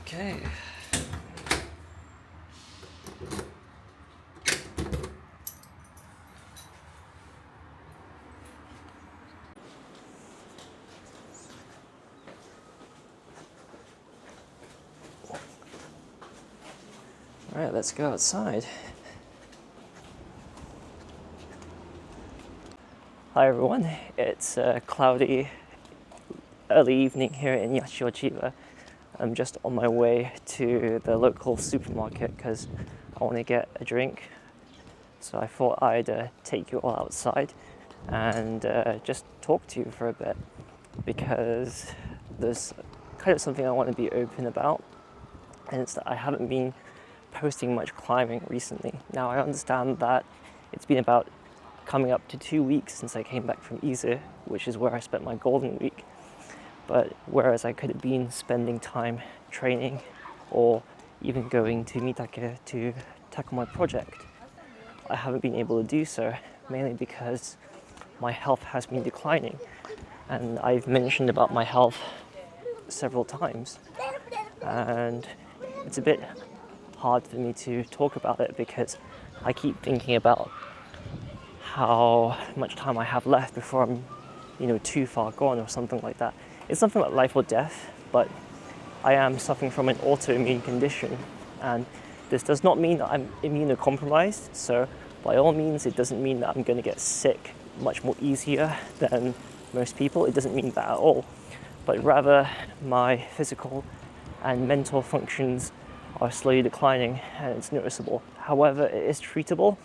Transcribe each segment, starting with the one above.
Okay. All right, let's go outside. Hi everyone, it's cloudy early evening here in Yashiochiba. I'm just on my way to the local supermarket because I want to get a drink. So I thought I'd take you all outside and just talk to you for a bit because there's kind of something I want to be open about, and it's that I haven't been posting much climbing recently. Now I understand that it's been about coming up to 2 weeks since I came back from Ise, which is where I spent my golden week. But whereas I could have been spending time training or even going to Mitake to tackle my project, I haven't been able to do so, mainly because my health has been declining. And I've mentioned about my health several times. And it's a bit hard for me to talk about it because I keep thinking about how much time I have left before I'm, too far gone or something like that. It's something like life or death, but I am suffering from an autoimmune condition, and this does not mean that I'm immunocompromised, so by all means it doesn't mean that I'm going to get sick much more easier than most people. It doesn't mean that at all, but rather my physical and mental functions are slowly declining and it's noticeable. However, it is treatable,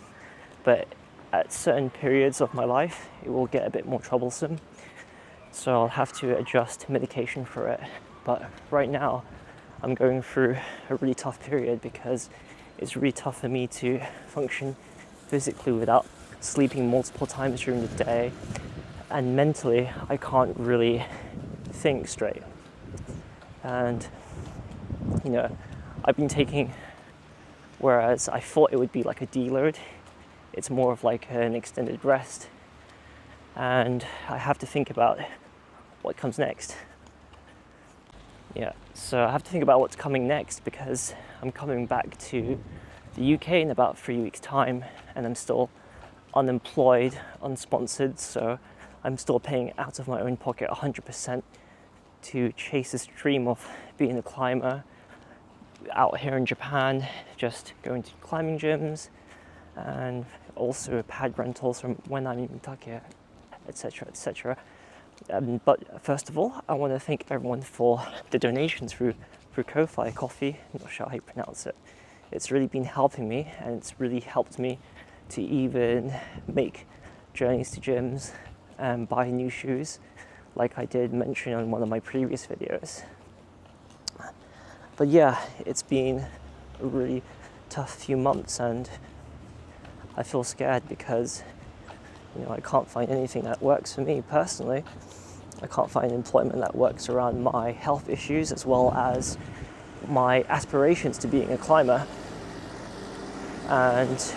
but at certain periods of my life it will get a bit more troublesome. So I'll have to adjust medication for it. But right now, I'm going through a really tough period because it's really tough for me to function physically without sleeping multiple times during the day. And mentally, I can't really think straight. And, I've been taking, whereas I thought it would be like a deload, it's more of like an extended rest. And I have to think about what comes next. So I have to think about what's coming next because I'm coming back to the UK in about 3 weeks' time, and I'm still unemployed, unsponsored, so I'm still paying out of my own pocket 100% to chase this dream of being a climber out here in Japan, just going to climbing gyms and also pad rentals from when I'm in Mitake, etc., etc. But first of all, I want to thank everyone for the donations through Ko-fi Coffee. I'm not sure how you pronounce it. It's really been helping me, and it's really helped me to even make journeys to gyms and buy new shoes, like I did mention on one of my previous videos. But yeah, it's been a really tough few months, and I feel scared because I can't find anything that works for me personally. I can't find employment that works around my health issues as well as my aspirations to being a climber. And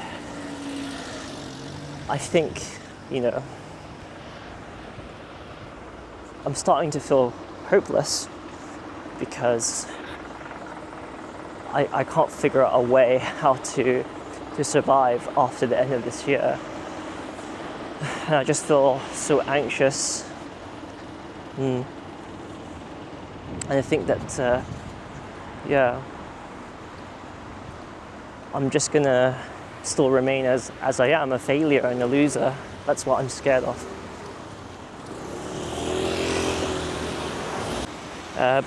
I think, I'm starting to feel hopeless because I can't figure out a way how to survive after the end of this year. And I just feel so anxious. And I think that, I'm just gonna still remain as I am, a failure and a loser. That's what I'm scared of.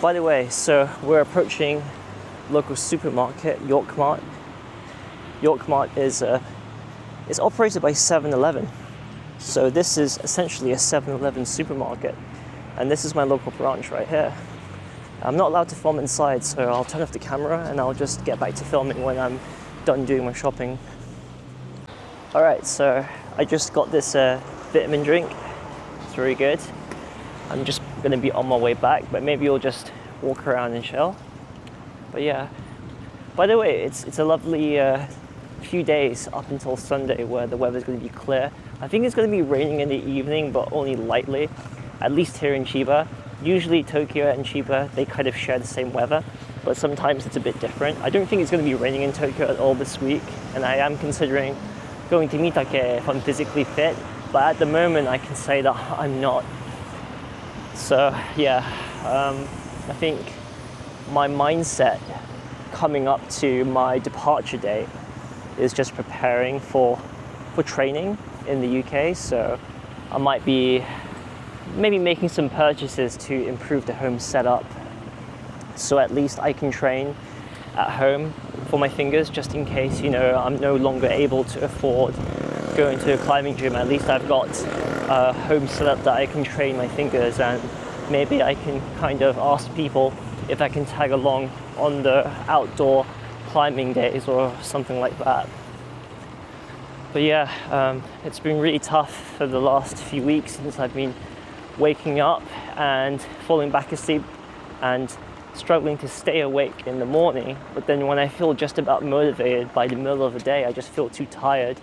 By the way, so we're approaching local supermarket, Yorkmart. Yorkmart is operated by 7-Eleven. So this is essentially a 7-Eleven supermarket. And this is my local branch right here. I'm not allowed to film inside, so I'll turn off the camera and I'll just get back to filming when I'm done doing my shopping. Alright, so I just got this vitamin drink. It's very good. I'm just going to be on my way back, but maybe you'll just walk around and chill. But yeah, by the way, it's a lovely few days up until Sunday where the weather's going to be clear. I think it's going to be raining in the evening, but only lightly, at least here in Chiba. Usually Tokyo and Chiba, they kind of share the same weather, but sometimes it's a bit different. I don't think it's going to be raining in Tokyo at all this week, and I am considering going to Mitake if I'm physically fit, but at the moment I can say that I'm not. So yeah, I think my mindset coming up to my departure date is just preparing for training in the UK. So I might be maybe making some purchases to improve the home setup, so at least I can train at home for my fingers, just in case, I'm no longer able to afford going to a climbing gym. At least I've got a home setup that I can train my fingers, and maybe I can kind of ask people if I can tag along on the outdoor climbing days or something like that. But yeah, it's been really tough for the last few weeks since I've been waking up and falling back asleep and struggling to stay awake in the morning. But then when I feel just about motivated, by the middle of the day I just feel too tired,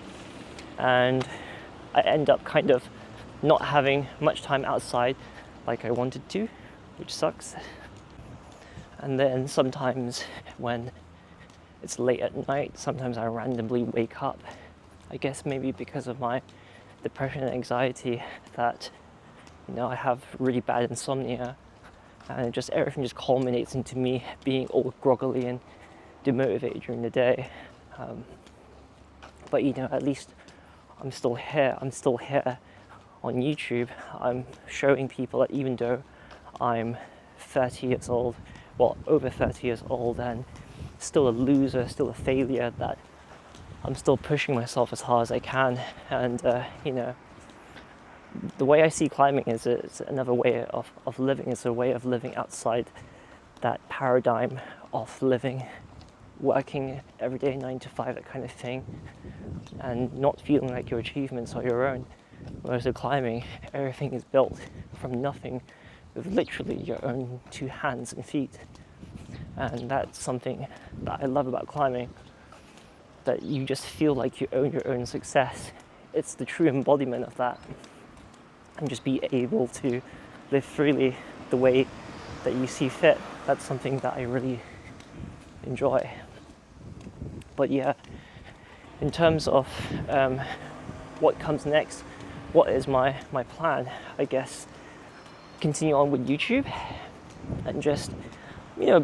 and I end up kind of not having much time outside like I wanted to, which sucks. And then sometimes when it's late at night, sometimes I randomly wake up. I guess maybe because of my depression and anxiety, that I have really bad insomnia, and everything just culminates into me being all groggily and demotivated during the day. But at least I'm still here. I'm still here on YouTube. I'm showing people that even though I'm 30 years old, well, over 30 years old, and still a loser, still a failure, that I'm still pushing myself as hard as I can. And the way I see climbing is it's another way of living. It's a way of living outside that paradigm of living, working every day 9 to 5, that kind of thing, and not feeling like your achievements are your own. Whereas with climbing, everything is built from nothing with literally your own 2 hands and feet. And that's something that I love about climbing, that you just feel like you own your own success. It's the true embodiment of that. And just be able to live freely the way that you see fit. That's something that I really enjoy. But yeah, in terms of what comes next, what is my plan? I guess continue on with YouTube and just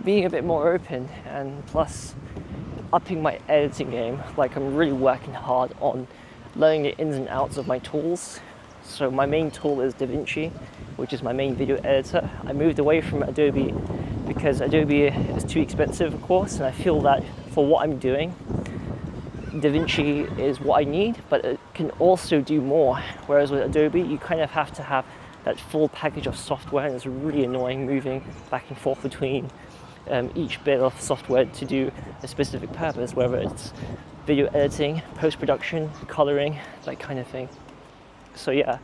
being a bit more open, and plus upping my editing game. Like, I'm really working hard on learning the ins and outs of my tools. So my main tool is DaVinci, which is my main video editor. I moved away from Adobe because Adobe is too expensive, of course, and I feel that for what I'm doing, DaVinci is what I need, but it can also do more. Whereas with Adobe, you kind of have to have that full package of software, and it's really annoying moving back and forth between each bit of software to do a specific purpose, whether it's video editing, post-production, coloring, that kind of thing. So yeah,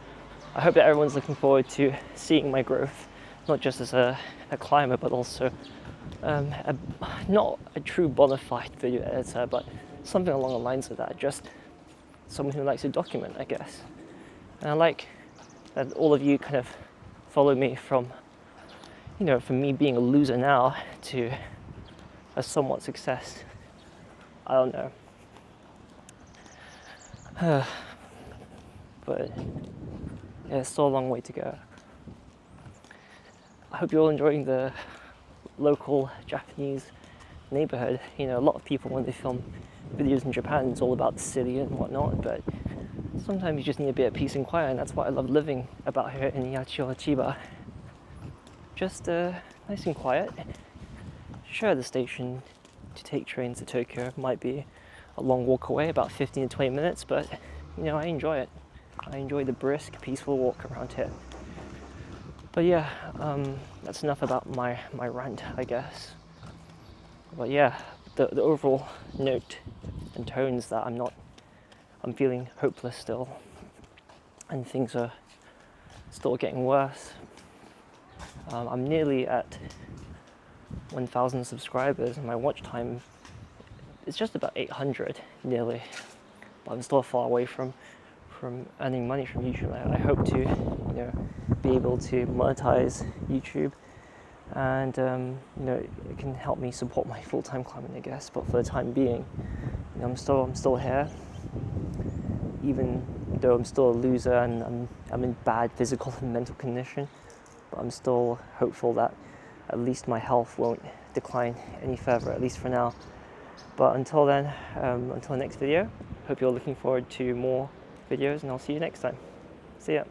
I hope that everyone's looking forward to seeing my growth, not just as a climber, but also not a true bona fide video editor, but something along the lines of that, just someone who likes to document, I guess. And I like that all of you kind of follow me from me being a loser now to a somewhat success. I don't know. But yeah, it's still a long way to go. I hope you're all enjoying the local Japanese neighborhood. A lot of people, when they film videos in Japan, it's all about the city and whatnot, but sometimes you just need a bit of peace and quiet, and that's what I love living about here in Yachiyo, Chiba. Just nice and quiet. Sure, the station to take trains to Tokyo might be a long walk away, about 15 to 20 minutes, but I enjoy it. I enjoy the brisk, peaceful walk around here. But yeah, that's enough about my rant, I guess. But yeah, the overall note and tone is that I'm feeling hopeless still, and things are still getting worse. I'm nearly at 1,000 subscribers, and my watch time is just about 800, nearly. But I'm still far away from earning money from YouTube. I hope to, be able to monetize YouTube and you know, it can help me support my full-time climbing, I guess. But for the time being, you know, I'm still here, even though I'm still a loser and I'm in bad physical and mental condition. But I'm still hopeful that at least my health won't decline any further, at least for now. But until then, until the next video, hope you're looking forward to more videos, and I'll see you next time. See ya.